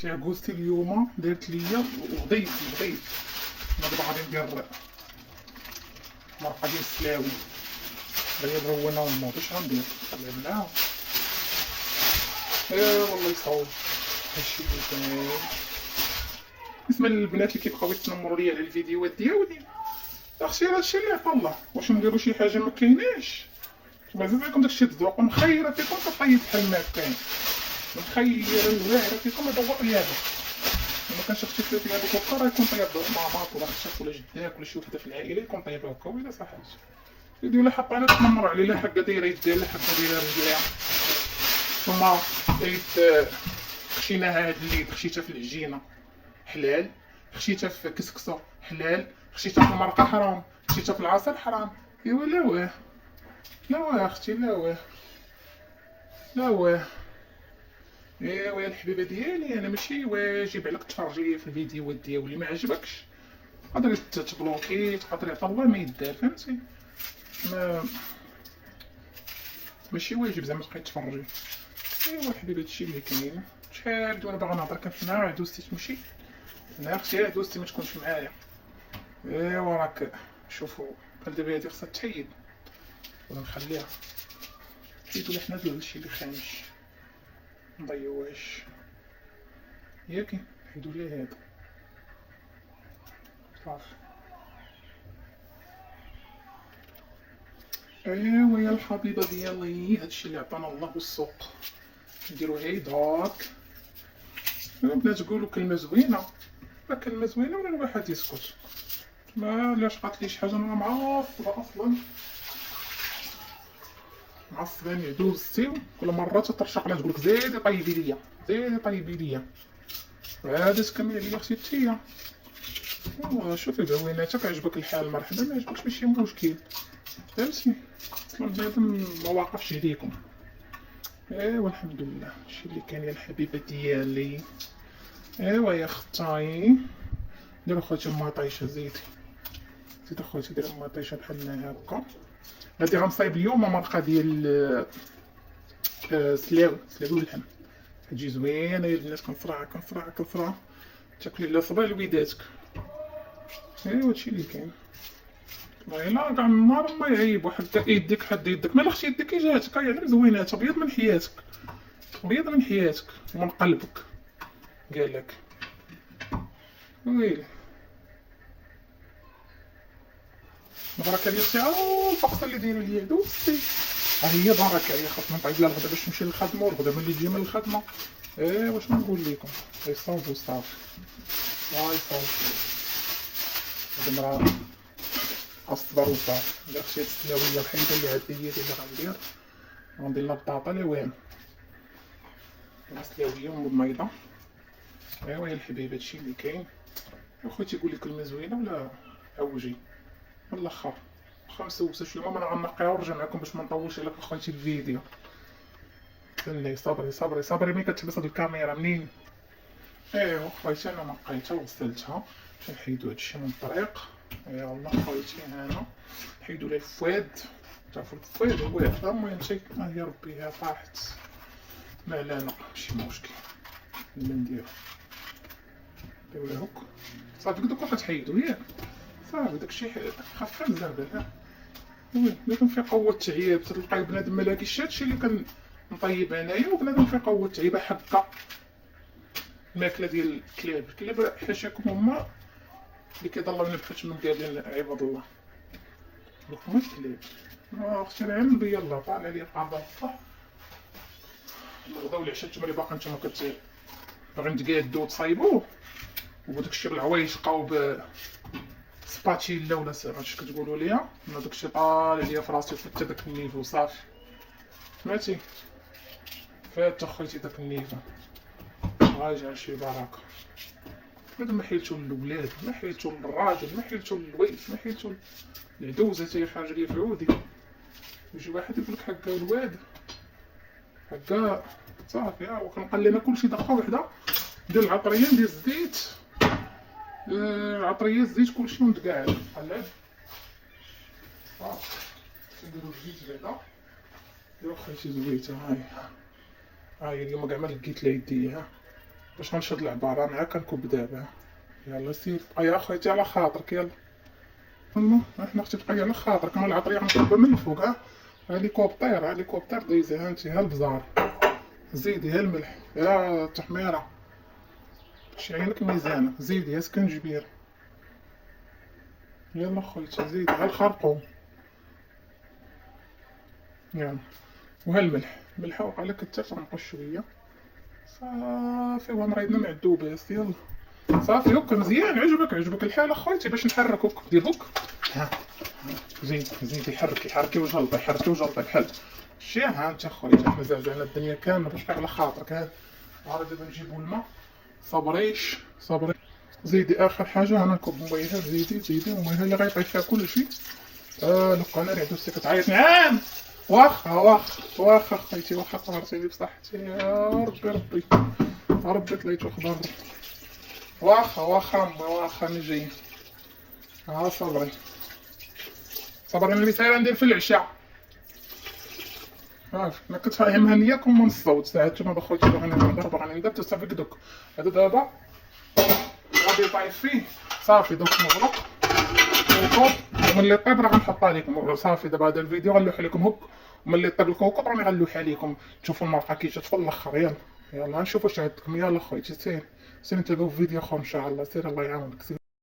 شي عكوزتي اليوم دارت ليا وغديت انا دابا غادي ندير مرقه ديال السلاوي غير روينا ونوض. اش غندير معاها والله يصاوب هادشي اللي كاين. بالنسبه للبنات اللي كيبقاو يتنمروا لي على الفيديوهات ديالي، اختي راه هادشي اللي عطا الله، واش نديرو شي حاجه ما كايناش؟ مازال فيكم داكشي تذوق، مخيره فيكم كطيب بحال ما كاين، مخيره الواعره فيكم ادوق ليها. ما كانش اختي فيها هذوك هكا راه يكون طيب ماماك ولا خشاك ولا جداك ولا شي وحده في العائله يكون طيب هكا ولا صحات. فيديو لا حق انا تنمر عليه لا حقا دايره يديها لا حقا دايره رجليها. ثم لقيت خشيناها هاد الليل، خشيتها في العجينه حلال، خشيتها في كسكسه حلال، خشيتها في المرقه حرام، خشيتها في العسل حرام. ايوا لا واه لا واه اختي لا واه لا واه. ايوا يا الحبيبه ديالي انا ماشي واجب عليك تفرجي لي في الفيديوهات ديالي، اللي ما عجبكش تقدري تبلوكي، تقدري عطا الله ما يدار فهمتي. ما ماشي واجب زعما تبقاي تفرجي. ايوا الحبيبه هادشي اللي كاين. شحال وانا باغا نهضر كنتمنى عدوزتي تمشي، انا اختي عدوزتي ما تكونش معايا. ايوا راك شوفوا بحال دابا هادي خصها تحيد ولا نخليها حيت ولا حنا هادشي اللي خامش مضيعوهاش ياكي نحيدو ليه هذا صافي. ايوا يا الحبيبه ديالي هادشي اللي عطانا الله والسوق نديرو هيداك. البنات تقولوا كلمه زوينه، لا كلمه زوينه ولا الواحد يسكت. ما لاش قالت لي شي حاجه انا معصبه اصلا، معصباني عدوزتي كل مره تطرشق لها تقولك زيدي طيبي ليا زيدي طيبي ليا عاد تكمل عليا اختي تيا. شوفي بعويناتك عجبك الحال مرحبا، ما عجبكش ماشي مشكل فهمتي. اصلا بنادم مواقفش عليكم. ايوا الحمد لله هادشي اللي كاين يا الحبيبه ديالي. ايوا يا اختي دير اخوتي مطيشه زيدي اخوتي دير مطيشه بحال هكا. غادي غنصايب اليوم مرقه ديال سلاوي باللحم تجي زوينه يا البنات. كنصرعها تاكلي لا صبع لويداتك. ايوا هادشي اللي كاين. والله الا كاع النهار ما يعيب واحد يديك حد يدك ما اختي يدك جاتك يعلم زوينات ابيض من حياتك ابيض من حياتك ومن قلبك قالك ويلي. بركه ديال الساعه الفقصه اللي دايره ليا دوزتي ها هي بركه. هي خاصنا نطيب لها الغدا باش تمشي للخدمه والغدا ملي تجي من الخدمه. واش نقول لكم يصاوبوا صافي يصاوب هاد المرا الصبر وصافي. ندير شي السلاويه الحيده اللي عاد هي اللي غندير لها بطاطا لا والو السلاويه ومبيضه. ايوا يا الحبيب هادشي اللي كاين. اخوتي قولي كلمه زوينه ولا عوجي من الاخر واخا مسوسه شويه. المهم انا غنقيها ونرجع معكم باش ما نطولش عليك اخوتي الفيديو. استني صبري ملي كتلبس هاد الكاميرا منين. ايوا خويتي انا نقيتها وغسلتها باش نحيدو هادشي من الطريق. يلا خويتي هنا نحيدو ليه الفواد. تعرفوا الفواد هو هذا. المهم شي هي ربي ها طاحت ما علينا ماشي مشكل اللي نديرو ديرو له هك صافي دوك كتحيدو ياك صافي داكشي خفيف زعما. وي كان فيه قوة تعياب تلقاي بنادم ما لاقيش هادشي اللي كنطيب انايا وبنادم فيه قوة تعيبة حكا. الماكلة ديال الكلاب حاشاكم هما اللي كيضلوا نبحث من قابلين عباد الله دوك هما الكلاب. اختي العلم بيا الله طالع عليا قاعدة الصح الغدا والعشاء نتوما اللي باقا نتوما باغيين تقادو وتصايبوه وداكشي العوايش بقاو سباتشيلا ولا اش كتقولوا ليا انا داكشي طالع ليا في راسي وفت داك النيفو صافي سمعتي فات اخويتي داك النيفو غايجي شي بركه. هذا ما حيلتو للولاد ما حيلتو للراجل ما حيلتو للويل ما حيلتو العدوزه تاهي خارجه ليا في عودي. يجي واحد يقولك حكا الواد حكا صافي وكنقلي انا كلشي دقه وحده ندير العطريه ندير الزيت العطريه الزيت كلشي ونتقاعد قلب صافي نديرو الزيت بعدا نديرو خويتي زويته. هاي اليوم كاع ما لقيت لا يدي باش غنشد العبارة معاك كنكب دابا. يلا سير بقى يا خويا على خاطرك يلا. والله احنا اختي بقى على خاطرك، ما العطرية غنكبها من الفوق. ها هليكوبتر دايزة، ها انتي ها البزار، زيدي ها الملح، يا التحميرة شي عينك ميزانة، زيدي ها سكنجبير، يلا خويتي زيدي ها الخرقوم، يلا وها الملح، ملحة وقع لك كتر تنقص شوية صافي. وغنريدنا نعدو بس يلا صافي. هكا مزيان، عجبك الحال اخويتي باش نحرك هكا، دير هكا. ها زيدي حركي وجلطي بحال شي. ها انت خويا حنا زعزعنا الدنيا كامله باش على خاطرك. ها دابا نجيبو الماء، صبريش. زيدي اخر حاجه انا نكب ميها، زيدي ميها اللي غيطيب فيها كلشي. لو انا ريحتو سكت عيط. نعم واخا خويتي، واخا طهرتيني بصحتي يا ربي طليتو خضر. واخا امي واخا انا جاي. صبري انا اللي سايره ندير في العشاء. ما كنت فاهمها نياكم من الصوت ساعات نتوما بخوتي باغيين نهضر باغيين ندير تصافي دوك. هذا دابا غادي يطيب فيه صافي، دوك نغلق وكوب، وملي طيب راه غنحطها لكم صافي. دابا هذا الفيديو غنلوح لكم هك، وملي طيب الكوكوط راني غنلوحها لكم تشوفوا المرقه كي جات في الاخر. يلا نشوفوا واش عندكم. يلا خويتي سير نتابعوا في فيديو اخر ان شاء الله. سير الله يعاونك.